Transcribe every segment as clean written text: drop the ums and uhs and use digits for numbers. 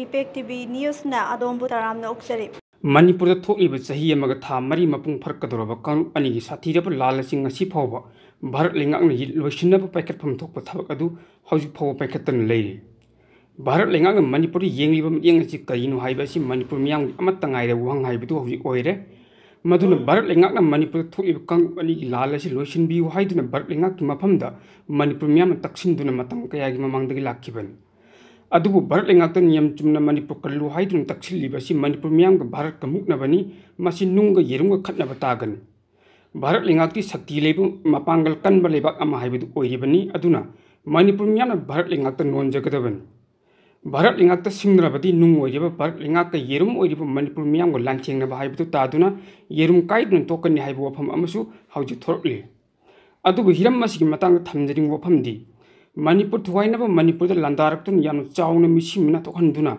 ꯏꯄꯦꯛ TV ꯅ꯭ꯌꯨꯁꯅ ꯑꯗꯣꯝꯕꯨ ꯇꯔꯥꯝꯅ ꯑꯣꯛꯆꯔꯤ꯫ ꯃꯅꯤꯄꯨꯔꯗ ꯊꯣꯛꯂꯤꯕ ꯆꯍꯤ ꯑꯃꯒ ꯊꯥ ꯃꯔꯤ ꯃꯄꯨꯡ ꯐꯥꯔꯛꯀꯗꯧꯔꯕ ꯀꯥꯡꯂꯨꯞ ꯑꯅꯤꯒꯤ ꯁꯥꯊꯤꯔꯕ ꯂꯥꯜ ꯑꯁꯤ ꯉꯁꯤ ꯐꯥꯎꯕ ꯚꯥꯔꯠ ꯂꯩꯉꯥꯛꯅ ꯂꯣꯏꯁꯤꯟꯅꯕ ꯄꯥꯏꯈꯠꯐꯝ ꯊꯣꯛꯄ ꯊꯕꯛ ꯑꯗꯨ ꯍꯧꯖꯤꯛ ꯐꯥꯎꯕ ꯄꯥꯏꯈꯠꯇꯅ ꯂꯩꯔꯤ꯫ ꯚꯥꯔꯠ ꯂꯩꯉꯥꯛꯅ ꯃꯅꯤꯄꯨꯔꯗ ꯌꯦꯡꯂꯤꯕ ꯃꯤꯠꯌꯦꯡ ꯑꯁꯤ ꯀꯔꯤꯅꯣ ꯍꯥꯏꯕ ꯑꯁꯤ ꯃꯅꯤꯄꯨꯔ ꯃꯤꯌꯥꯝꯒꯤ ꯑꯃꯠꯇ ꯉꯥꯏꯔꯕ ꯋꯥꯍꯪ ꯍꯥꯏꯕꯗꯨ ꯍꯧꯖꯤꯛ ꯑꯣꯏꯔꯦ꯫ ꯃꯗꯨꯅ ꯚꯥꯔꯠ ꯂꯩꯉꯥꯛꯅ ꯃꯅꯤꯄꯨꯔꯗ ꯊꯣꯛꯂꯤꯕ ꯀꯥꯡꯂꯨꯞ ꯑꯅꯤꯒꯤ ꯂꯥꯜ ꯑꯁꯤ ꯂꯣꯏꯁꯤꯟꯕꯤꯌꯨ ꯍꯥꯏꯗꯨꯅ ꯚꯥꯔꯠ ꯂꯩꯉꯥꯛꯀꯤ ꯃꯐꯝꯗ ꯃꯅꯤꯄꯨꯔ ꯃꯤꯌꯥꯝꯅ ꯇꯛꯁꯤꯟꯗꯨꯅ ꯃꯇꯝ ꯀꯌꯥꯒꯤ ꯃꯃꯥꯡꯗꯒꯤ ꯂꯥꯛꯈꯤꯕꯅꯤ꯫ ꯑꯗꯨꯕꯨ ꯚꯥꯔꯠ ꯂꯩꯉꯥꯛꯇ ꯅꯤꯌꯝ ꯆꯨꯝꯅ ꯃꯅꯤꯄꯨꯔ ꯀꯜꯂꯨ ꯍꯥꯏꯗꯨꯅ ꯇꯛꯁꯤꯜꯂꯤꯕ ꯑꯁꯤ ꯃꯅꯤꯄꯨꯔ ꯃꯤꯌꯥꯝꯒ ꯚꯥꯔꯠꯀ ꯃꯨꯛꯅꯕꯅꯤ, ꯃꯁꯤ ꯅꯨꯡꯒ ꯌꯦꯔꯨꯝꯒ ꯈꯠꯅꯕ ꯇꯥꯒꯅꯤ꯫ ꯚꯥꯔꯠ ꯂꯩꯉꯥꯛꯇꯤ ꯁꯛꯇꯤ ꯂꯩꯕ ꯃꯄꯥꯡꯒꯜ ꯀꯟꯕ ꯂꯩꯕꯥꯛ ꯑꯃ ꯍꯥꯏꯕꯗꯨ ꯑꯣꯏꯔꯤꯕꯅꯤ, ꯑꯗꯨꯅ ꯃꯅꯤꯄꯨꯔ ꯃꯤꯌꯥꯝꯅ ꯚꯥꯔꯠ ꯂꯩꯉꯥꯛꯇ ꯅꯣꯟꯖꯒꯗꯕꯅꯤ꯫ ꯚꯥꯔꯠ ꯂꯩꯉꯥꯛꯇ ꯁꯤꯡꯅꯔꯕꯗꯤ ꯅꯨꯡ ꯑꯣꯏꯔꯤꯕ ꯚꯥꯔꯠ ꯂꯩꯉꯥꯛꯀ ꯌꯦꯔꯨꯝ ꯑꯣꯏꯔꯤꯕ ꯃꯅꯤꯄꯨꯔ ꯃꯤꯌꯥꯝꯒ ꯂꯥꯟꯊꯦꯡꯅꯕ ꯍꯥꯏꯕꯗꯨ ꯇꯥꯗꯨꯅ ꯌꯦꯔꯨꯝ ꯀꯥꯏꯗꯨꯅ ꯇꯣꯛꯀꯅꯤ ꯍꯥꯏꯕ ꯋꯥꯐꯝ ꯑꯃꯁꯨ ꯍꯧꯖꯤꯛ ꯊꯣꯔꯛꯂꯤ꯫ ꯑꯗꯨꯕꯨ ꯍꯤꯔꯝ ꯑꯁꯤꯒꯤ ꯃꯇꯥꯡꯗ ꯊꯝꯖꯅꯤꯡꯕ ꯋꯥꯐꯝꯗꯤ ꯃꯅꯤꯄꯨꯔ ꯊꯨꯒꯥꯏꯅꯕ ꯃꯅꯤꯄꯨꯔꯗ ꯂꯥꯟꯗꯥꯔꯛꯇꯨꯅ ꯌꯥꯝꯅ ꯆꯥꯎꯅ ꯃꯤꯁꯤ ꯃꯤꯅꯥ ꯊꯣꯛꯍꯟꯗꯨꯅ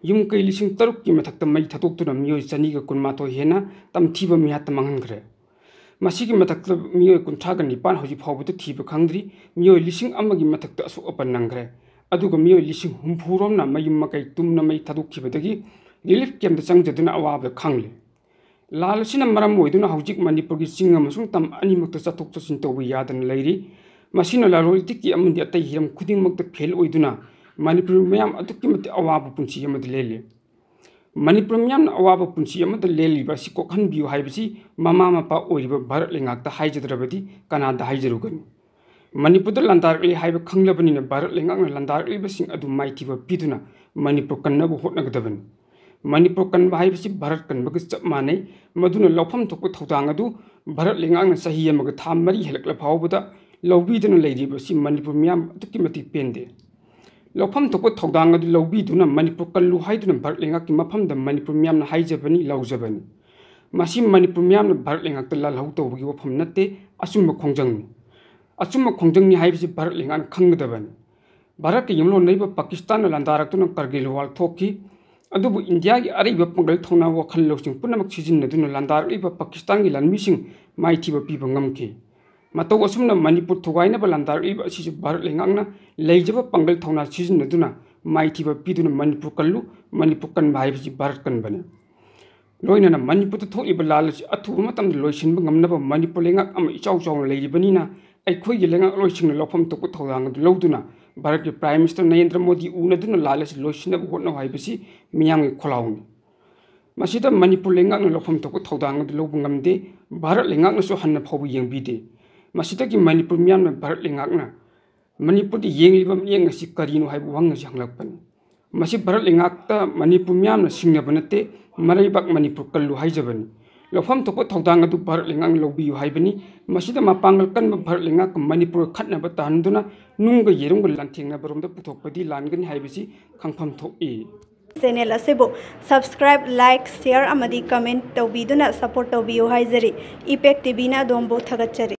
ꯌꯨꯝ ꯀꯩ 3,000ꯀꯤ ꯃꯊꯛꯇ ꯃꯩ ꯊꯥꯗꯣꯛꯇꯨꯅ ꯃꯤꯑꯣꯏ 219 ꯍꯦꯟꯅ ꯇꯝꯊꯤꯕ ꯃꯤꯍꯥꯠꯇ ꯃꯥꯡꯍꯟꯈ꯭ꯔꯦ꯫ ꯃꯁꯤꯒꯤ ꯃꯊꯛꯇ ꯃꯤꯑꯣꯏ 39 ꯍꯧꯖꯤꯛ ꯐꯥꯎꯕꯗ ꯊꯤꯕ ꯈꯪꯗ꯭ꯔꯤ, ꯃꯤꯑꯣꯏ 1,000ꯒꯤ ꯃꯊꯛꯇ ꯑꯁꯣꯛ ꯑꯄꯟ ꯅꯪꯈ꯭ꯔꯦ, ꯑꯗꯨꯒ ꯃꯤꯑꯣꯏ 60,000ꯔꯣꯝꯅ ꯃꯌꯨꯝ ꯃꯀꯩ ꯇꯨꯝꯅ ꯃꯩ ꯊꯥꯗꯣꯛꯈꯤꯕꯗꯒꯤ ꯔꯤꯂꯤꯐ ꯀꯦꯝꯞꯇ ꯆꯪꯖꯗꯨꯅ ꯑꯋꯥꯕ ꯈꯥꯡꯂꯤ꯫ ꯂꯥꯜ ꯑꯁꯤꯅ ꯃꯔꯝ ꯑꯣꯏꯗꯨꯅ ꯍꯧꯖꯤꯛ ꯃꯅꯤꯄꯨꯔꯒꯤ ꯆꯤꯡ ꯑꯃꯁꯨꯡ ꯇꯝ ꯑꯅꯤꯃꯛꯇ ꯆꯠꯊꯣꯛ ꯆꯠꯁꯤꯟ ꯇꯧꯕ ꯌꯥꯗꯅ ꯂꯩꯔꯤ꯫ ꯃꯁꯤꯅ ꯂꯂꯣꯟ ꯏꯇꯤꯛꯀꯤ ꯑꯃꯗꯤ ꯑꯇꯩ ꯍꯤꯔꯝ ꯈꯨꯗꯤꯡꯃꯛꯇ ꯐꯦꯜ ꯑꯣꯏꯗꯨꯅ ꯃꯅꯤꯄꯨꯔ ꯃꯤꯌꯥꯝ ꯑꯗꯨꯛꯀꯤ ꯃꯇꯤꯛ ꯑꯋꯥꯕ ꯄꯨꯟꯁꯤ ꯑꯃꯗ ꯂꯦꯜꯂꯤ꯫ ꯃꯅꯤꯄꯨꯔ ꯃꯤꯌꯥꯝꯅ ꯑꯋꯥꯕ ꯄꯨꯟꯁꯤ ꯑꯃꯗ ꯂꯦꯜꯂꯤꯕ ꯑꯁꯤ ꯀꯣꯛꯍꯟꯕꯤꯌꯨ ꯍꯥꯏꯕꯁꯤ ꯃꯃꯥ ꯃꯄꯥ ꯑꯣꯏꯔꯤꯕ ꯚꯥꯔꯠ ꯂꯩꯉꯥꯛꯇ ꯍꯥꯏꯖꯗ꯭ꯔꯕꯗꯤ ꯀꯅꯥꯗ ꯍꯥꯏꯖꯔꯨꯒꯅꯤ? ꯃꯅꯤꯄꯨꯔꯗ ꯂꯥꯟꯗꯥꯔꯛꯂꯤ ꯍꯥꯏꯕ ꯈꯪꯂꯕꯅꯤꯅ ꯚꯥꯔꯠ ꯂꯩꯉꯥꯛꯅ ꯂꯥꯟꯗꯥꯔꯛꯂꯤꯕꯁꯤꯡ ꯑꯗꯨ ꯃꯥꯏꯊꯤꯕ ꯄꯤꯗꯨꯅ ꯃꯅꯤꯄꯨꯔ ꯀꯟꯅꯕ ꯍꯣꯠꯅꯒꯗꯕꯅꯤ꯫ ꯃꯅꯤꯄꯨꯔ ꯀꯟꯕ ꯍꯥꯏꯕꯁꯤ ꯚꯥꯔꯠ ꯀꯟꯕꯒ ꯆꯞ ꯃꯥꯟꯅꯩ, ꯃꯗꯨꯅ ꯂꯧꯐꯝ ꯊꯣꯛꯄ ꯊꯧꯗꯥꯡ ꯑꯗꯨ ꯚꯥꯔꯠ ꯂꯩꯉꯥꯛꯅ ꯆꯍꯤ ꯑꯃꯒ ꯊꯥ 4 ꯍꯦꯜꯂꯛꯂ ꯐꯥꯎꯕꯗ ꯂꯧꯕꯤꯗꯨꯅ ꯂꯩꯔꯤꯕꯁꯤ ꯃꯅꯤꯄꯨꯔ ꯃꯤꯌꯥꯝ ꯑꯗꯨꯛꯀꯤ ꯃꯇꯤꯛ ꯄꯦꯟꯗꯦ꯫ ꯂꯧꯐꯝ ꯊꯣꯛꯄ ꯊꯧꯗꯥꯡ ꯑꯗꯨ ꯂꯧꯕꯤꯗꯨꯅ ꯃꯅꯤꯄꯨꯔ ꯀꯜꯂꯨ ꯍꯥꯏꯗꯨꯅ ꯚꯥꯔꯠ ꯂꯩꯉꯥꯛꯀꯤ ꯃꯐꯝꯗ ꯃꯅꯤꯄꯨꯔ ꯃꯤꯌꯥꯝꯅ ꯍꯥꯏꯖꯕꯅꯤ, ꯂꯧꯖꯕꯅꯤ꯫ ꯃꯁꯤ ꯃꯅꯤꯄꯨꯔ ꯃꯤꯌꯥꯝꯅ ꯚꯥꯔꯠ ꯂꯩꯉꯥꯛꯇ ꯂꯥꯜꯍꯧ ꯇꯧꯕꯒꯤ ꯋꯥꯐꯝ ꯅꯠꯇꯦ, ꯑꯆꯨꯝꯕ ꯈꯣꯡꯖꯪꯅꯤ꯫ ꯑꯆꯨꯝꯕ ꯈꯣꯡꯖꯪꯅꯤ ꯍꯥꯏꯕꯁꯤ ꯚꯥꯔꯠ ꯂꯩꯉꯥꯛꯅ ꯈꯪꯒꯗꯕꯅꯤ꯫ ꯚꯥꯔꯠꯀ ꯌꯨꯝꯂꯣꯟꯅꯔꯤꯕ ꯄꯥꯀꯤꯁꯇꯥꯟꯅ ꯂꯥꯟꯗꯥꯔꯛꯇꯨꯅ ꯀꯥꯔꯒꯤꯜ ꯋꯥꯔ ꯊꯣꯛꯈꯤ, ꯑꯗꯨꯕꯨ ꯏꯟꯗꯤꯌꯥꯒꯤ ꯑꯔꯩꯕ ꯄꯥꯡꯒꯜ ꯊꯧꯅꯥ ꯋꯥꯈꯜ ꯂꯧꯁꯤꯡ ꯄꯨꯝꯅꯃꯛ ꯁꯤꯖꯤꯟꯅꯗꯨꯅ ꯂꯥꯟꯗꯥꯔꯛꯂꯤꯕ ꯄꯥꯀꯤꯁꯇꯥꯟꯒꯤ ꯂꯥꯟꯃꯤꯁꯤꯡ ꯃꯥꯏꯊꯤꯕ ꯄꯤꯕ ꯉꯝꯈꯤ꯫ ꯃꯇꯧ ꯑꯁꯨꯝꯅ ꯃꯅꯤꯄꯨꯔ ꯊꯨꯒꯥꯏꯅꯕ ꯂꯥꯟꯗꯥꯔꯛꯂꯤꯕ ꯑꯁꯤꯁꯨ ꯚꯥꯔꯠ ꯂꯩꯉꯥꯛꯅ ꯂꯩꯖꯕ ꯄꯥꯡꯒꯜ ꯊꯧꯅꯥ ꯁꯤꯖꯤꯟꯅꯗꯨꯅ ꯃꯥꯏꯊꯤꯕ ꯄꯤꯗꯨꯅ ꯃꯅꯤꯄꯨꯔ ꯀꯜꯂꯨ, ꯃꯅꯤꯄꯨꯔ ꯀꯟꯕ ꯍꯥꯏꯕꯁꯤ ꯚꯥꯔꯠ ꯀꯟꯕꯅꯤ꯫ ꯂꯣꯏꯅꯅ ꯃꯅꯤꯄꯨꯔꯗ ꯊꯣꯛꯂꯤꯕ ꯂꯥꯜ ꯑꯁꯤ ꯑꯊꯨꯕ ꯃꯇꯝꯗ ꯂꯣꯏꯁꯤꯟꯕ ꯉꯝꯅꯕ ꯃꯅꯤꯄꯨꯔ ꯂꯩꯉꯥꯛ ꯑꯃ ꯏꯆꯥꯎ ꯆꯥꯎꯅ ꯂꯩꯔꯤꯕꯅꯤꯅ ꯑꯩꯈꯣꯏꯒꯤ ꯂꯩꯉꯥꯛꯂꯣꯏꯁꯤꯡꯅ ꯂꯧꯐꯝ ꯊꯣꯛꯄ ꯊꯧꯗꯥꯡ ꯑꯗꯨ ꯂꯧꯗꯨꯅ ꯚꯥꯔꯠꯀꯤ ꯄ꯭ꯔꯥꯏꯝ ꯃꯤꯅꯤꯁꯇꯔ ꯅꯔꯦꯟꯗ꯭ꯔ ꯃꯣꯗꯤ ꯎꯅꯗꯨꯅ ꯂꯥꯜ ꯑꯁꯤ ꯂꯣꯏꯁꯤꯟꯅꯕ ꯍꯣꯠꯅꯧ ꯍꯥꯏꯕꯁꯤ ꯃꯤꯌꯥꯝꯒꯤ ꯈꯣꯜꯂꯥꯎꯅꯤ꯫ ꯃꯁꯤꯗ ꯃꯅꯤꯄꯨꯔ ꯂꯩꯉꯥꯛꯅ ꯂꯧꯐꯝ ꯊꯣꯛꯄ ꯊꯧꯗꯥꯡ ꯑꯗꯨ ꯂꯧꯕ ꯉꯝꯗꯦ, ꯚꯥꯔꯠ ꯂꯩꯉꯥꯛꯅꯁꯨ ꯍꯟꯅ ꯐꯥꯎꯕ ꯌꯦꯡꯕꯤꯗꯦ꯫ ꯃꯁꯤꯗꯒꯤ ꯃꯅꯤꯄꯨꯔ ꯃꯤꯌꯥꯝꯅ ꯚꯥꯔꯠ ꯂꯩꯉꯥꯛꯅ ꯃꯅꯤꯄꯨꯔꯗ ꯌꯦꯡꯂꯤꯕ ꯃꯤꯠꯌꯦꯡ ꯑꯁꯤ ꯀꯔꯤꯅꯣ ꯍꯥꯏꯕ ꯋꯥꯍꯪ ꯑꯁꯤ ꯍꯪꯂꯛꯄꯅꯤ꯫ ꯃꯁꯤ ꯚꯥꯔꯠ ꯂꯩꯉꯥꯛꯇ ꯃꯅꯤꯄꯨꯔ ꯃꯤꯌꯥꯝꯅ ꯁꯤꯡꯅꯕ ꯅꯠꯇꯦ, ꯃꯔꯩꯕꯥꯛ ꯃꯅꯤꯄꯨꯔ ꯀꯜꯂꯨ ꯍꯥꯏꯖꯕꯅꯤ꯫ ꯂꯧꯐꯝ ꯊꯣꯛꯄ ꯊꯧꯗꯥꯡ ꯑꯗꯨ ꯚꯥꯔꯠ ꯂꯩꯉꯥꯛꯅ ꯂꯧꯕꯤꯌꯨ ꯍꯥꯏꯕꯅꯤ꯫ ꯃꯁꯤꯗ ꯃꯄꯥꯡꯒꯜ ꯀꯟꯕ ꯚꯥꯔꯠ ꯂꯩꯉꯥꯛꯀ ꯃꯅꯤꯄꯨꯔꯒ ꯈꯠꯅꯕ ꯇꯥꯍꯟꯗꯨꯅ ꯅꯨꯡꯒ ꯌꯦꯔꯨꯝꯒ ꯂꯥꯟꯊꯦꯡꯅꯕꯔꯣꯝꯗ ꯄꯨꯊꯣꯛꯄꯗꯤ ꯂꯥꯟꯒꯅꯤ ꯍꯥꯏꯕꯁꯤ ꯈꯪꯐꯝ ꯊꯣꯛꯏ꯫ ꯆꯦꯅꯦꯜ ꯑꯁꯤꯕꯨ ꯁꯕꯁꯀ꯭ꯔꯥꯏꯕ, ꯂꯥꯏꯛ, ꯁꯦꯌꯔ ꯑꯃꯗꯤ ꯀꯃꯦꯟꯠ ꯇꯧꯕꯤꯗꯨꯅ ꯁꯄꯣꯔꯠ ꯇꯧꯕꯤꯌꯨ ꯍꯥꯏꯖꯔꯤ꯫ ꯏꯄꯦꯛ ꯇꯤꯚꯤꯅ ꯑꯗꯣꯝꯕꯨ ꯊꯥꯒꯠꯆꯔꯤ꯫